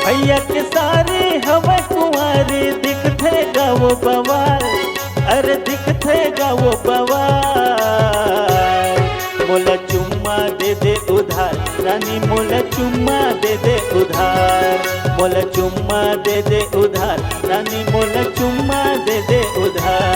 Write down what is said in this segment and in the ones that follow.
भैया के सारे हवा कुंवारे दिखते गावो बवाल, अरे दिखते गावो बवाल। मोला चुम्मा दे दे उधार रानी, मोला चुम्मा दे दे उधार, मोला चुम्मा दे दे उधार रानी, मोला चुम्मा दे दे उधार।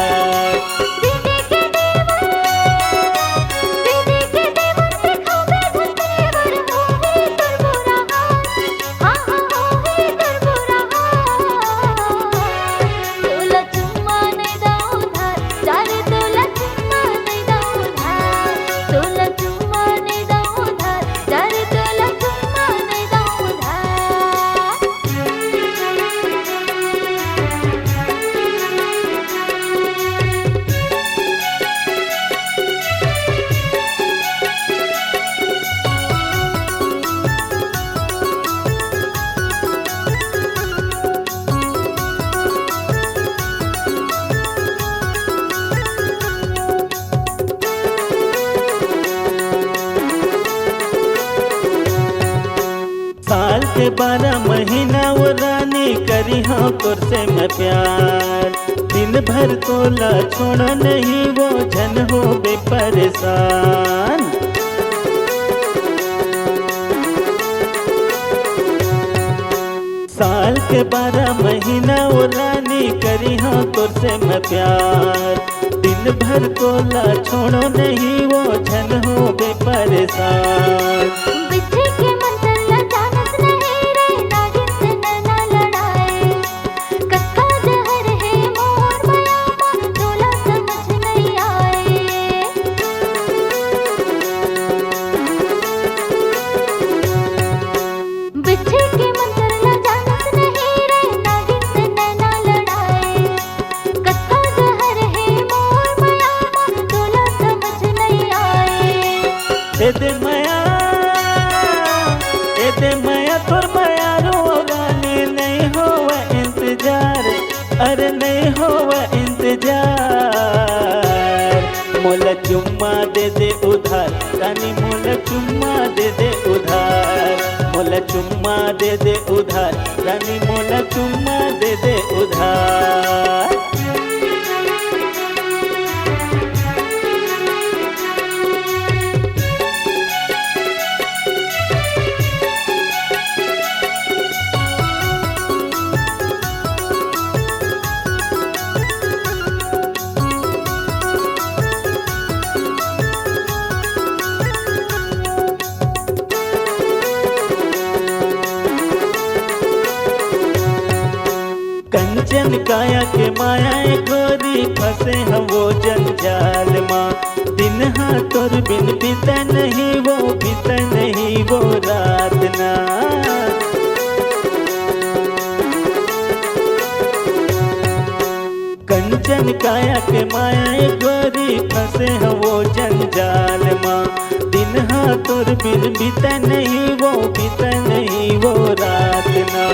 साल के 12 महीना वो रानी करी हाँ तोर से मैं प्यार, दिन भर तोला छोड़ो नहीं वो जन हो बे परेशान। साल के 12 महीना वो रानी करी हाँ तोर से मैं प्यार, दिन भर तोला छोड़ो नहीं वो जन हो बे परेशान। दे माया तोर माया रो रानी, नहीं होवा इंतजार, अरे नहीं होवा इंतजार। मोला चुम्मा दे दे उधार रानी, मोला चुम्मा दे दे उधार, मोला चुम्मा दे दे उधार रानी, मोला चुम्मा दे दे उधार। कंचन काया के माया गोरी फंसे हम वो जंजाल माँ, दिन हाँ तोर बिन बीता नहीं वो बीता नहीं वो रात ना। कंचन काया के माया गोरी फंसे हम वो जंजाल माँ, दिन हाँ तोर बिन बीता नहीं वो बीता नहीं वो रात ना।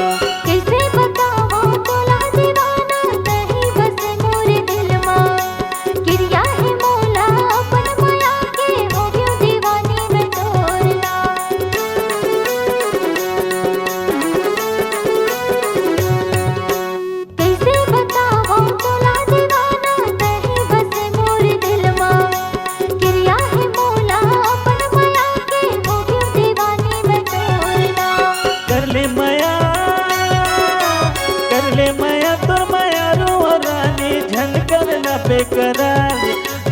बेकरार,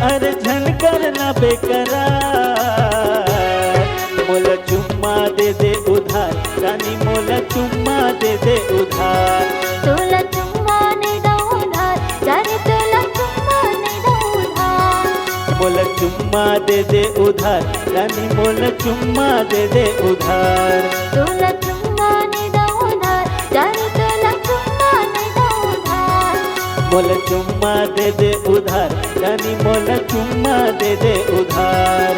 अरे झन करना बेकरार। मोला चुम्मा दे दे उधार रानी, मोला चुम्मा दे दे उधार, तोला चुम्मा नहीं दो उधार जाने, तोला चुम्मा नहीं दो उधार। मोला चुम्मा दे दे उधार रानी, मोला चुम्मा दे दे उधार, तोला चुम्मा नहीं दो उधार जाने, तोला चुम्मा नहीं दो उधार। मोला चुम्मा दे दे उधार रानी, मोला चुम्मा दे दे उधार।